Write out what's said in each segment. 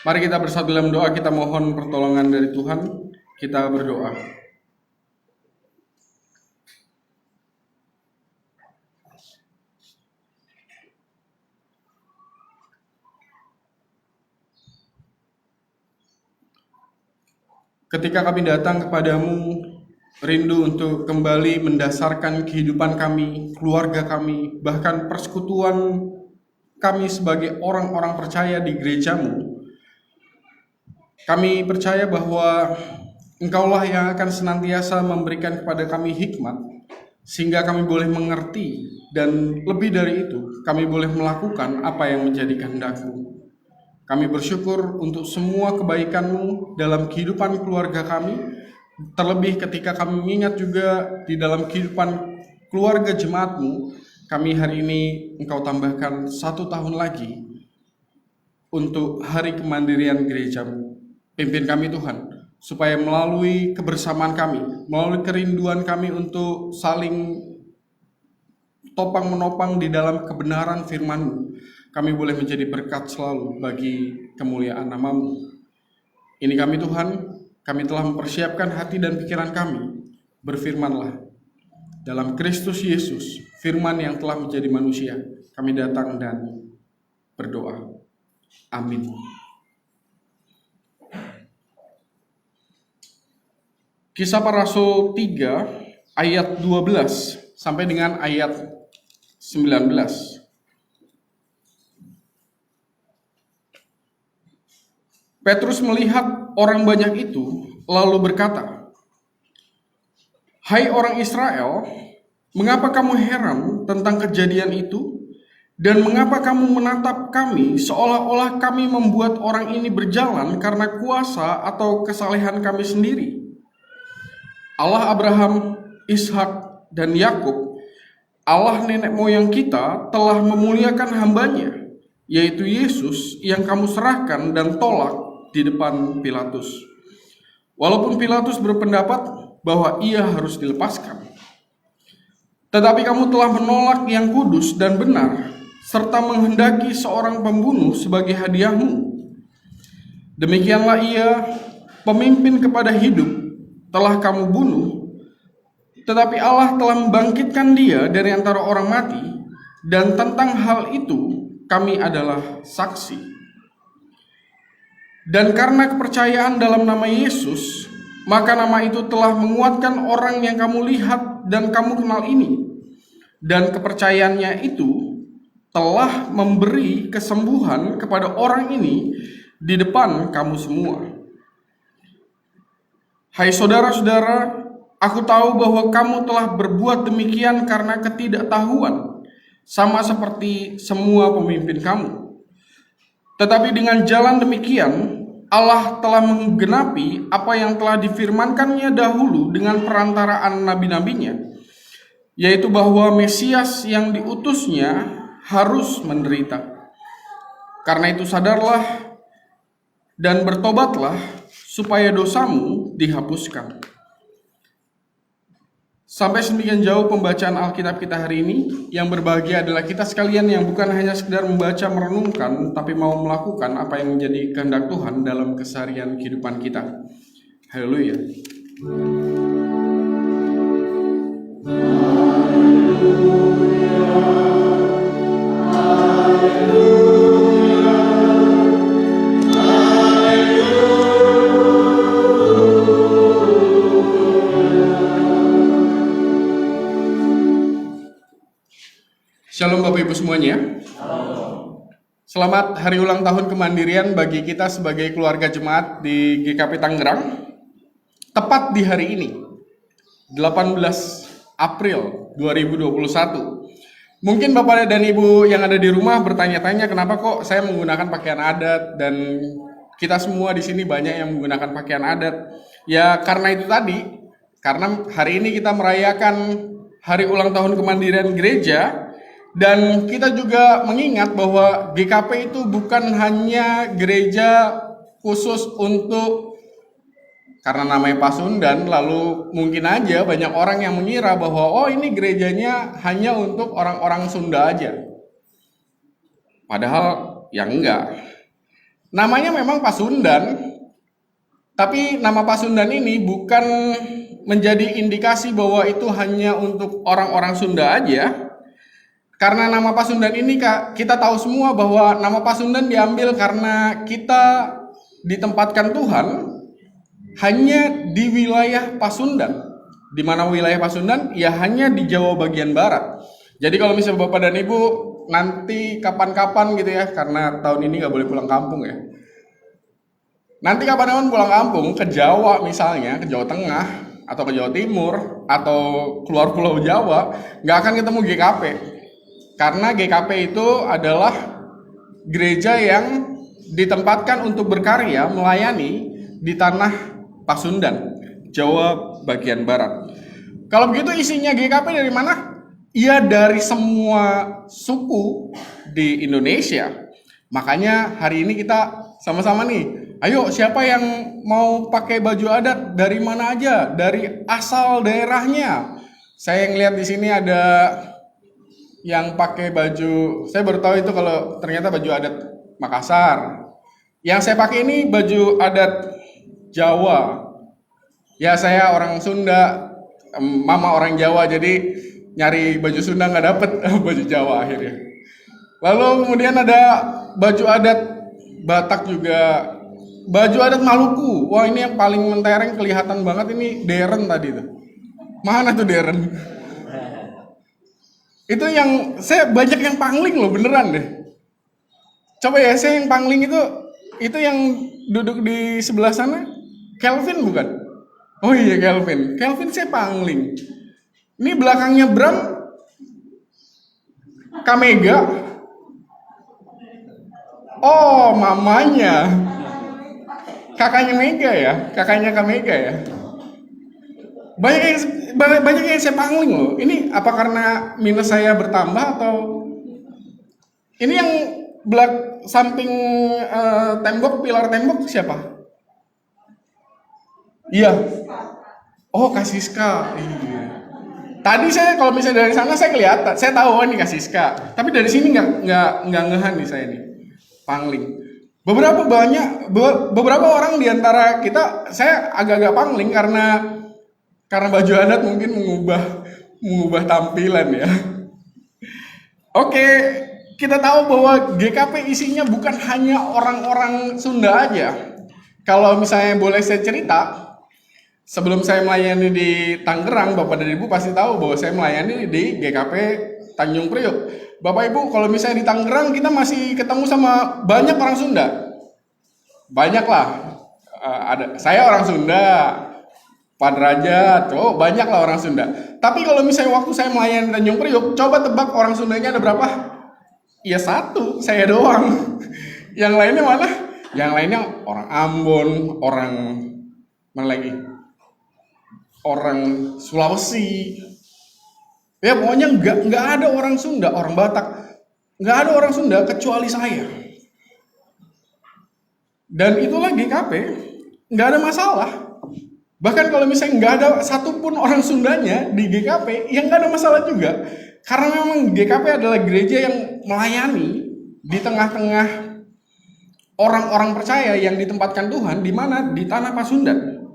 Mari kita bersatu dalam doa, kita mohon pertolongan dari Tuhan, kita berdoa. Ketika kami datang kepadamu, rindu untuk kembali mendasarkan kehidupan kami, keluarga kami, bahkan persekutuan kami sebagai orang-orang percaya di gerejamu. Kami percaya bahwa Engkaulah yang akan senantiasa memberikan kepada kami hikmat, sehingga kami boleh mengerti, dan lebih dari itu, kami boleh melakukan apa yang menjadi kehendak-Mu. Kami bersyukur untuk semua kebaikan-Mu dalam kehidupan keluarga kami, terlebih ketika kami mengingat juga di dalam kehidupan keluarga jemaat-Mu, kami hari ini Engkau tambahkan 1 tahun lagi untuk hari kemandirian gereja-Mu. Pimpin kami Tuhan, supaya melalui kebersamaan kami, melalui kerinduan kami untuk saling topang menopang di dalam kebenaran firman-Mu, kami boleh menjadi berkat selalu bagi kemuliaan nama-Mu. Ini kami Tuhan, kami telah mempersiapkan hati dan pikiran kami. Berfirmanlah, dalam Kristus Yesus, firman yang telah menjadi manusia, kami datang dan berdoa. Amin. Kisah Para Rasul 3 ayat 12 sampai dengan ayat 19. Petrus melihat orang banyak itu, lalu berkata, "Hai orang Israel, mengapa kamu heran tentang kejadian itu? Dan mengapa kamu menatap kami seolah-olah kami membuat orang ini berjalan karena kuasa atau kesalehan kami sendiri? Allah Abraham, Ishak, dan Yakub, Allah nenek moyang kita telah memuliakan hambanya, yaitu Yesus yang kamu serahkan dan tolak di depan Pilatus. Walaupun Pilatus berpendapat bahwa ia harus dilepaskan. Tetapi kamu telah menolak yang kudus dan benar, serta menghendaki seorang pembunuh sebagai hadiahmu. Demikianlah ia, pemimpin kepada hidup, telah kamu bunuh, tetapi Allah telah membangkitkan dia dari antara orang mati, dan tentang hal itu kami adalah saksi. Dan karena kepercayaan dalam nama Yesus, maka nama itu telah menguatkan orang yang kamu lihat dan kamu kenal ini. Dan kepercayaannya itu telah memberi kesembuhan kepada orang ini di depan kamu semua. Hai saudara-saudara, aku tahu bahwa kamu telah berbuat demikian karena ketidaktahuan, sama seperti semua pemimpin kamu. Tetapi dengan jalan demikian, Allah telah menggenapi apa yang telah difirmankannya dahulu dengan perantaraan nabi-nabinya, yaitu bahwa Mesias yang diutusnya harus menderita. Karena itu sadarlah dan bertobatlah supaya dosamu dihapuskan. Sampai sedemikian jauh pembacaan Alkitab kita hari ini. Yang berbahagia adalah kita sekalian yang bukan hanya sekedar membaca merenungkan, tapi mau melakukan apa yang menjadi kehendak Tuhan dalam keseharian kehidupan kita. Haleluya. Shalom Bapak Ibu semuanya. Selamat hari ulang tahun kemandirian bagi kita sebagai keluarga jemaat di GKP Tangerang. Tepat di hari ini, 18 April 2021. Mungkin Bapak dan Ibu yang ada di rumah bertanya-tanya kenapa kok saya menggunakan pakaian adat, dan kita semua di sini banyak yang menggunakan pakaian adat. Ya karena itu tadi, karena hari ini kita merayakan hari ulang tahun kemandirian gereja. Dan kita juga mengingat bahwa GKP itu bukan hanya gereja khusus untuk karena namanya Pasundan, lalu mungkin aja banyak orang yang mengira bahwa oh ini gerejanya hanya untuk orang-orang Sunda aja. Padahal ya enggak. Namanya memang Pasundan, tapi nama Pasundan ini bukan menjadi indikasi bahwa itu hanya untuk orang-orang Sunda aja. Karena nama Pasundan ini kita tahu semua bahwa nama Pasundan diambil karena kita ditempatkan Tuhan hanya di wilayah Pasundan. Di mana wilayah Pasundan? Ya hanya di Jawa bagian barat. Jadi kalau misalnya Bapak dan Ibu nanti kapan-kapan gitu ya, karena tahun ini nggak boleh pulang kampung ya. Nanti kapan-kapan pulang kampung ke Jawa misalnya, ke Jawa Tengah atau ke Jawa Timur atau keluar Pulau Jawa, nggak akan ketemu GKP. Karena GKP itu adalah gereja yang ditempatkan untuk berkarya melayani di tanah Pasundan, Jawa bagian barat. Kalau begitu isinya GKP dari mana? Ya dari semua suku di Indonesia. Makanya hari ini kita sama-sama nih, ayo siapa yang mau pakai baju adat dari mana aja, dari asal daerahnya. Saya ngeliat di sini ada yang pakai baju, saya baru tahu itu kalau ternyata baju adat Makassar. Yang saya pakai ini baju adat Jawa. Ya saya orang Sunda, mama orang Jawa, jadi nyari baju Sunda nggak dapet baju Jawa akhirnya. Lalu kemudian ada baju adat Batak juga, baju adat Maluku. Wah ini yang paling mentereng kelihatan banget ini Deren tadi tuh. Mana tuh Deren? Itu yang saya banyak yang pangling loh beneran deh. Coba ya saya yang pangling itu yang duduk di sebelah sana Kelvin bukan? Oh iya Kelvin. Kelvin saya pangling. Ini belakangnya Bram Kamega. Oh mamanya. Kakaknya Mega ya? Kakaknya Kamega ya? Banyak yang saya pangling loh. Ini apa karena minus saya bertambah atau ini yang samping tembok, pilar tembok siapa? Iya. Oh Kasiska. Iya. Tadi saya kalau misalnya dari sana saya kelihatan, saya tahu ini Kasiska. Tapi dari sini nggak ngehan nih saya nih. Pangling. Beberapa orang di antara kita saya agak-agak pangling karena baju adat mungkin mengubah tampilan ya. Oke, kita tahu bahwa GKP isinya bukan hanya orang-orang Sunda aja. Kalau misalnya boleh saya cerita, sebelum saya melayani di Tangerang, Bapak dan Ibu pasti tahu bahwa saya melayani di GKP Tanjung Priok. Bapak Ibu, kalau misalnya di Tangerang kita masih ketemu sama banyak orang Sunda. Banyak lah. Saya orang Sunda. Pak Derajat, banyak lah orang Sunda. Tapi kalau misalnya waktu saya melayani Tanjung Priok, coba tebak orang Sundanya ada berapa? Ya satu, saya doang. Yang lainnya mana? Yang lainnya orang Ambon, orang mana lagi? Orang Sulawesi. Ya pokoknya nggak ada orang Sunda, orang Batak. Nggak ada orang Sunda kecuali saya. Dan itulah GKP, nggak ada masalah. Bahkan kalau misalnya nggak ada satupun orang Sundanya di GKP, ya nggak ada masalah juga. Karena memang GKP adalah gereja yang melayani di tengah-tengah orang-orang percaya yang ditempatkan Tuhan, di mana? Di tanah Pasundan.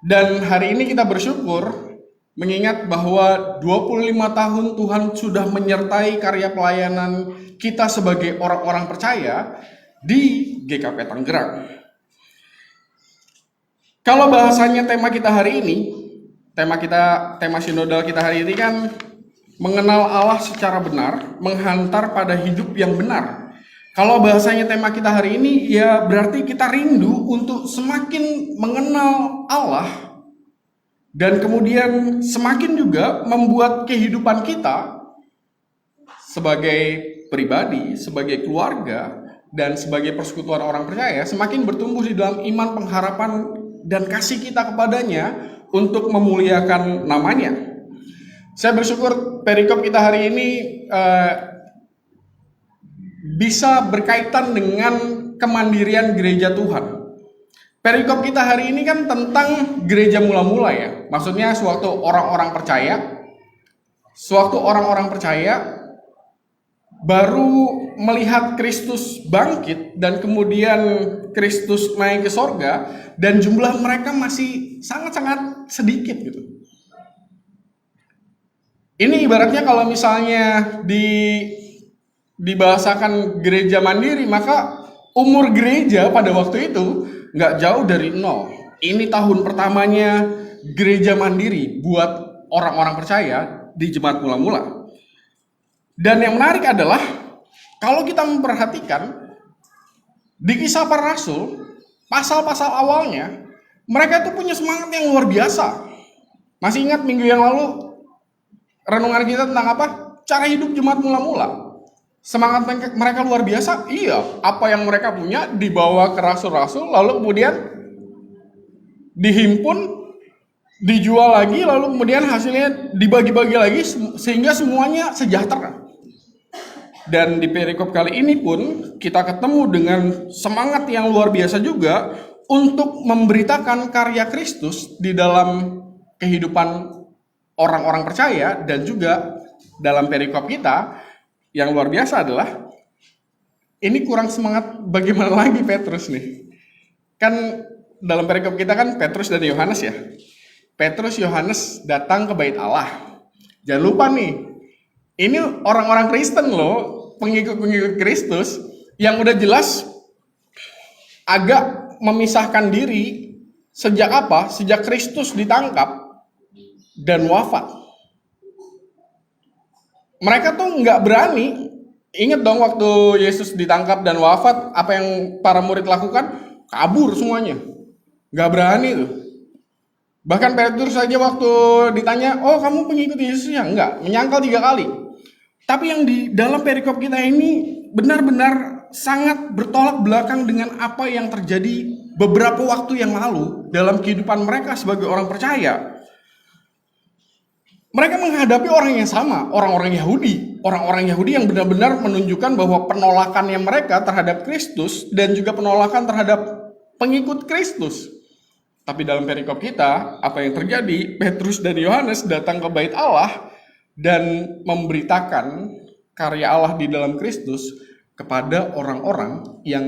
Dan hari ini kita bersyukur mengingat bahwa 25 tahun Tuhan sudah menyertai karya pelayanan kita sebagai orang-orang percaya di GKP Tangerang. Kalau bahasanya tema kita hari ini, tema sinodal kita hari ini kan mengenal Allah secara benar, menghantar pada hidup yang benar. Kalau bahasanya tema kita hari ini, ya berarti kita rindu untuk semakin mengenal Allah dan kemudian semakin juga membuat kehidupan kita sebagai pribadi, sebagai keluarga, dan sebagai persekutuan orang percaya semakin bertumbuh di dalam iman, pengharapan, dan kasih kita kepadanya untuk memuliakan namanya. Saya bersyukur perikop kita hari ini bisa berkaitan dengan kemandirian gereja Tuhan. Perikop kita hari ini kan tentang gereja mula-mula ya. Maksudnya sewaktu orang-orang percaya baru melihat Kristus bangkit dan kemudian Kristus naik ke sorga, dan jumlah mereka masih sangat-sangat sedikit gitu. Ini ibaratnya kalau misalnya dibahasakan gereja mandiri, maka umur gereja pada waktu itu nggak jauh dari nol. Ini tahun pertamanya gereja mandiri buat orang-orang percaya di Jemaat Mula-Mula. Dan yang menarik adalah kalau kita memperhatikan di Kisah Para Rasul, pasal-pasal awalnya mereka itu punya semangat yang luar biasa. Masih ingat minggu yang lalu renungan kita tentang apa? Cara hidup Jemaat Mula-Mula. Semangat mereka luar biasa. Iya, apa yang mereka punya dibawa ke rasul-rasul, lalu kemudian dihimpun, dijual lagi, lalu kemudian hasilnya dibagi-bagi lagi sehingga semuanya sejahtera. Dan di perikop kali ini pun kita ketemu dengan semangat yang luar biasa juga untuk memberitakan karya Kristus di dalam kehidupan orang-orang percaya. Dan juga dalam perikop kita yang luar biasa adalah ini kurang semangat bagaimana lagi Petrus nih. Kan dalam perikop kita kan Petrus dan Yohanes ya. Petrus Yohanes datang ke bait Allah. Jangan lupa nih, ini orang-orang Kristen loh, pengikut-pengikut Kristus yang udah jelas agak memisahkan diri sejak apa? Sejak Kristus ditangkap dan wafat. Mereka tuh nggak berani. Ingat dong waktu Yesus ditangkap dan wafat, apa yang para murid lakukan? Kabur semuanya. Nggak berani tuh. Bahkan Petrus saja waktu ditanya, oh kamu pengikut Yesus ya? Enggak, menyangkal 3 kali. Tapi yang di dalam perikop kita ini benar-benar sangat bertolak belakang dengan apa yang terjadi beberapa waktu yang lalu dalam kehidupan mereka sebagai orang percaya. Mereka menghadapi orang yang sama, orang-orang Yahudi. Orang-orang Yahudi yang benar-benar menunjukkan bahwa penolakannya mereka terhadap Kristus dan juga penolakan terhadap pengikut Kristus. Tapi dalam perikop kita, apa yang terjadi? Petrus dan Yohanes datang ke bait Allah dan memberitakan karya Allah di dalam Kristus kepada orang-orang yang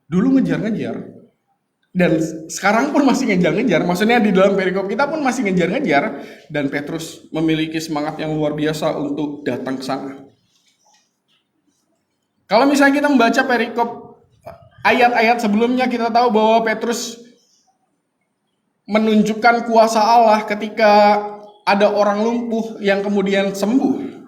dulu ngejar-ngejar dan sekarang pun masih ngejar-ngejar. Maksudnya di dalam perikop kita pun masih ngejar-ngejar, dan Petrus memiliki semangat yang luar biasa untuk datang ke sana. Kalau misalnya kita membaca perikop ayat-ayat sebelumnya, kita tahu bahwa Petrus menunjukkan kuasa Allah ketika ada orang lumpuh yang kemudian sembuh.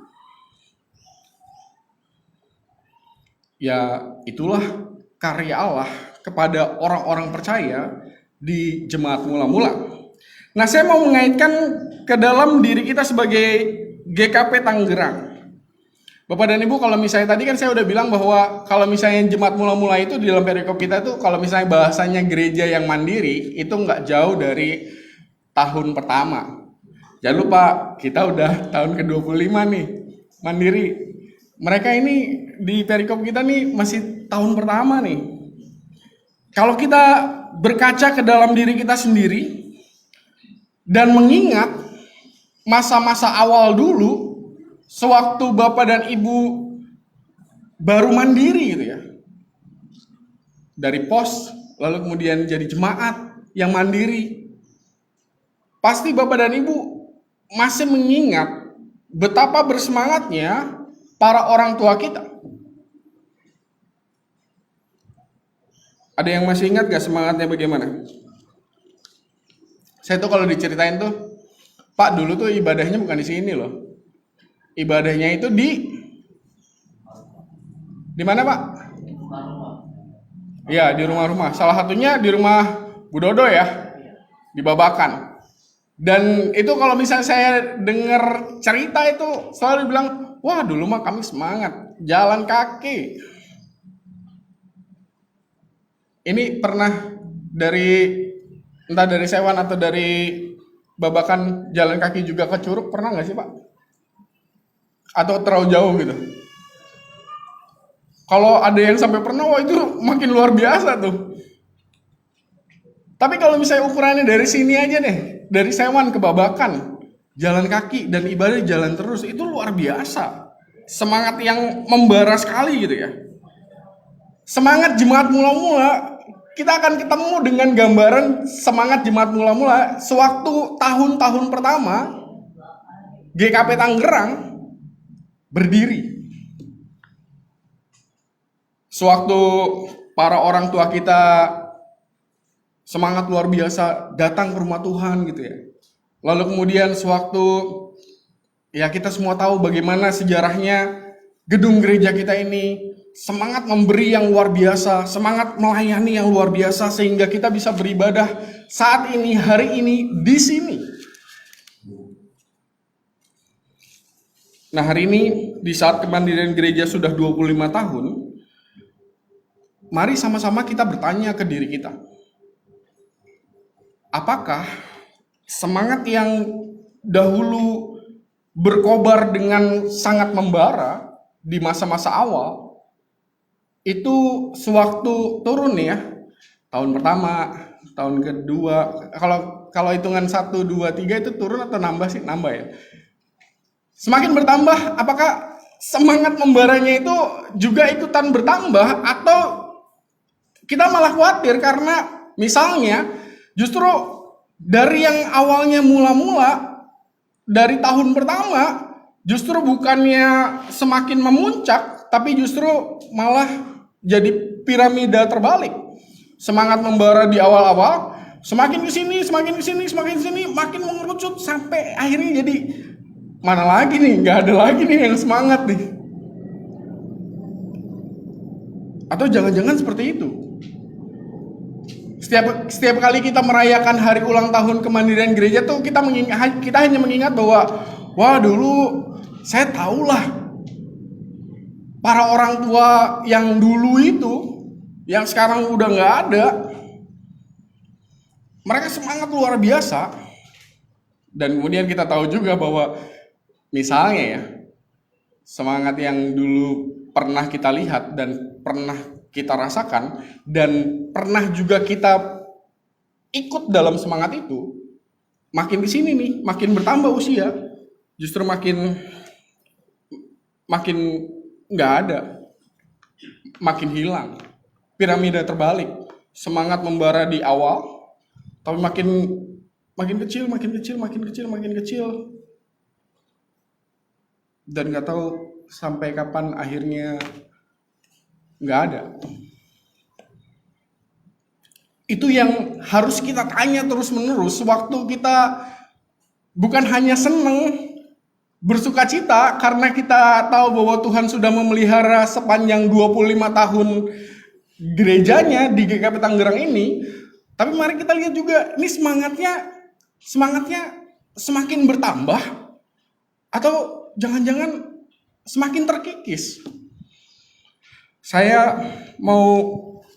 Ya, itulah karya Allah kepada orang-orang percaya di Jemaat Mula-Mula. Nah, saya mau mengaitkan ke dalam diri kita sebagai GKP Tangerang. Bapak dan Ibu, kalau misalnya tadi kan saya udah bilang bahwa kalau misalnya Jemaat Mula-Mula itu di dalam perikop kita itu, kalau misalnya bahasanya gereja yang mandiri, itu nggak jauh dari tahun pertama. Jangan lupa, kita udah tahun ke-25 nih, mandiri. Mereka ini di perikop kita nih masih tahun pertama nih. Kalau kita berkaca ke dalam diri kita sendiri dan mengingat masa-masa awal dulu, sewaktu Bapak dan Ibu baru mandiri gitu ya. Dari pos, lalu kemudian jadi jemaat yang mandiri. Pasti Bapak dan Ibu masih mengingat betapa bersemangatnya para orang tua kita. Ada yang masih ingat gak semangatnya bagaimana? Saya tuh kalau diceritain tuh, Pak dulu tuh ibadahnya bukan di sini loh. Ibadahnya itu di mana Pak? Iya, di rumah-rumah. Salah satunya di rumah Bu Dodo ya, di Babakan. Dan itu kalau misalnya saya dengar cerita itu selalu bilang, wah dulu mah kami semangat, jalan kaki. Ini pernah entah dari Sewan atau dari Babakan jalan kaki juga ke Curug, pernah nggak sih Pak? Atau terlalu jauh gitu? Kalau ada yang sampai pernah, wah itu makin luar biasa tuh. Tapi kalau misalnya ukurannya dari sini aja deh, dari Sewan ke Babakan, jalan kaki dan ibadah jalan terus, itu luar biasa. semangat yang membara sekali gitu ya. Semangat jemaat mula-mula, kita akan ketemu dengan gambaran semangat jemaat mula-mula sewaktu tahun-tahun pertama GKP Tangerang berdiri. Sewaktu para orang tua kita semangat luar biasa datang ke rumah Tuhan gitu ya. Lalu kemudian sewaktu ya kita semua tahu bagaimana sejarahnya gedung gereja kita ini semangat memberi yang luar biasa, semangat melayani yang luar biasa sehingga kita bisa beribadah saat ini, hari ini, di sini. Nah, hari ini di saat kemandirian gereja sudah 25 tahun, mari sama-sama kita bertanya ke diri kita. Apakah semangat yang dahulu berkobar dengan sangat membara di masa-masa awal, itu sewaktu turun ya, tahun pertama, tahun kedua, kalau hitungan 1, 2, 3 itu turun atau nambah sih? Nambah ya. Semakin bertambah, apakah semangat membaranya itu juga ikutan bertambah atau kita malah khawatir karena misalnya justru dari yang awalnya mula-mula dari tahun pertama justru bukannya semakin memuncak tapi justru malah jadi piramida terbalik. Semangat membara di awal-awal semakin kesini, semakin kesini, semakin kesini, makin mengerucut sampai akhirnya jadi mana lagi nih, nggak ada lagi nih yang semangat nih. Atau jangan-jangan seperti itu. Setiap kali kita merayakan hari ulang tahun kemandirian gereja tuh kita hanya mengingat bahwa wah dulu saya tahulah para orang tua yang dulu itu yang sekarang udah nggak ada, mereka semangat luar biasa. Dan kemudian kita tahu juga bahwa misalnya ya, semangat yang dulu pernah kita lihat dan pernah kita rasakan dan pernah juga kita ikut dalam semangat itu, makin di sini nih, makin bertambah usia, justru makin nggak ada, makin hilang, piramida terbalik, semangat membara di awal, tapi makin kecil, dan nggak tahu sampai kapan akhirnya nggak ada. Itu yang harus kita tanya terus-menerus waktu kita bukan hanya seneng, bersuka cita karena kita tahu bahwa Tuhan sudah memelihara sepanjang 25 tahun gerejanya di GKP Tangerang ini, tapi mari kita lihat juga ini semangatnya semakin bertambah atau jangan-jangan semakin terkikis. Saya mau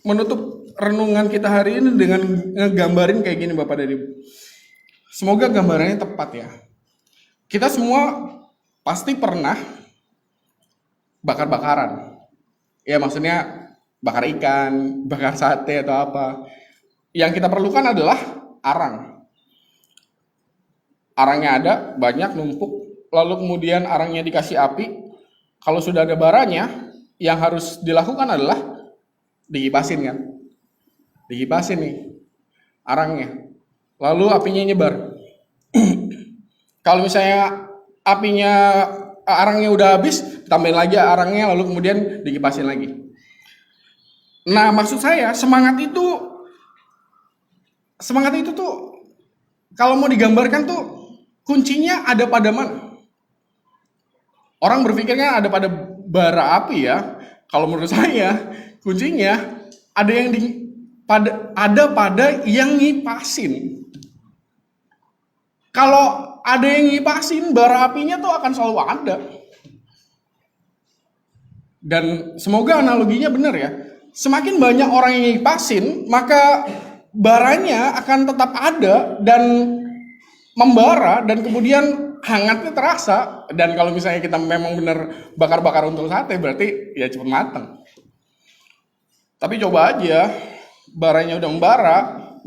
menutup renungan kita hari ini dengan ngegambarin kayak gini Bapak dan Ibu. Semoga gambarannya tepat ya. Kita semua pasti pernah bakar-bakaran. Ya maksudnya bakar ikan, bakar sate atau apa. Yang kita perlukan adalah arang. Arangnya ada, banyak numpuk. Lalu kemudian arangnya dikasih api. Kalau sudah ada baranya, yang harus dilakukan adalah dikipasin kan. Dikipasin nih arangnya. Lalu apinya nyebar. Kalau misalnya arangnya udah habis, tambahin lagi arangnya lalu kemudian dikipasin lagi. Nah, maksud saya semangat itu tuh kalau mau digambarkan tuh kuncinya ada pada mana? Orang berpikirnya ada pada bara api ya. Kalau menurut saya kuncinya ada pada yang ngipasin. Kalau ada yang ngipasin, bara apinya tuh akan selalu ada. Dan semoga analoginya benar ya. Semakin banyak orang yang ngipasin, maka baranya akan tetap ada dan membara dan kemudian hangatnya terasa. Dan kalau misalnya kita memang benar bakar-bakar untuk sate, berarti ya cepat matang. Tapi coba aja, baranya udah membara,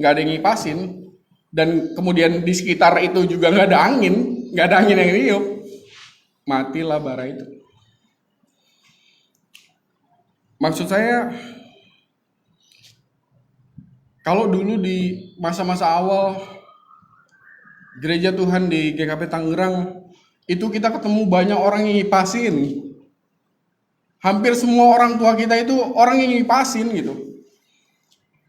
nggak ada yang ngipasin, dan kemudian di sekitar itu juga nggak ada angin yang niup, matilah bara itu. Maksud saya, kalau dulu di masa-masa awal gereja Tuhan di GKP Tangerang, itu kita ketemu banyak orang yang ngipasin. Hampir semua orang tua kita itu orang yang ngipasin gitu.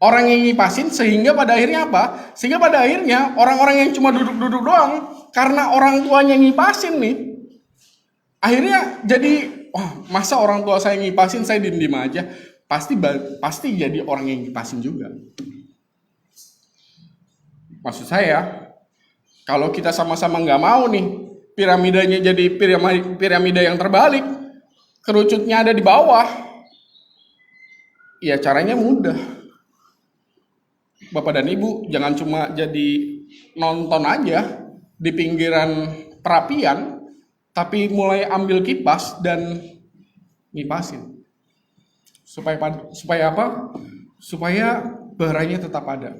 Orang yang ngipasin sehingga pada akhirnya apa? Sehingga pada akhirnya orang-orang yang cuma duduk-duduk doang, karena orang tuanya ngipasin nih, akhirnya jadi, masa orang tua saya ngipasin, saya diem-diem aja. Pasti jadi orang yang ngipasin juga. Maksud saya, kalau kita sama-sama nggak mau nih piramidanya jadi piramida yang terbalik, kerucutnya ada di bawah, ya caranya mudah. Bapak dan Ibu jangan cuma jadi nonton aja di pinggiran perapian, tapi mulai ambil kipas dan ngipasin. Supaya apa? Supaya baranya tetap ada.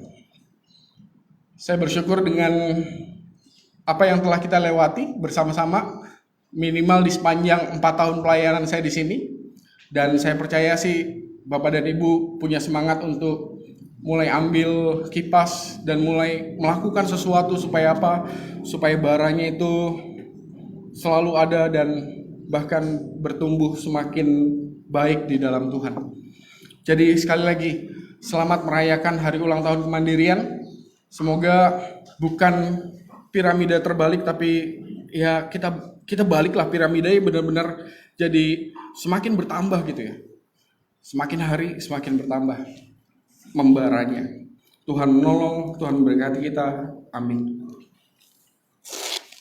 Saya bersyukur dengan apa yang telah kita lewati bersama-sama, minimal di sepanjang 4 tahun pelayanan saya di sini. Dan saya percaya sih Bapak dan Ibu punya semangat untuk mulai ambil kipas dan mulai melakukan sesuatu supaya apa? Supaya baranya itu selalu ada dan bahkan bertumbuh semakin baik di dalam Tuhan. Jadi sekali lagi, selamat merayakan hari ulang tahun kemandirian. Semoga bukan piramida terbalik, tapi ya kita baliklah piramidanya benar-benar jadi semakin bertambah gitu ya. Semakin hari semakin bertambah membaranya. Tuhan menolong, Tuhan memberkati kita. Amin.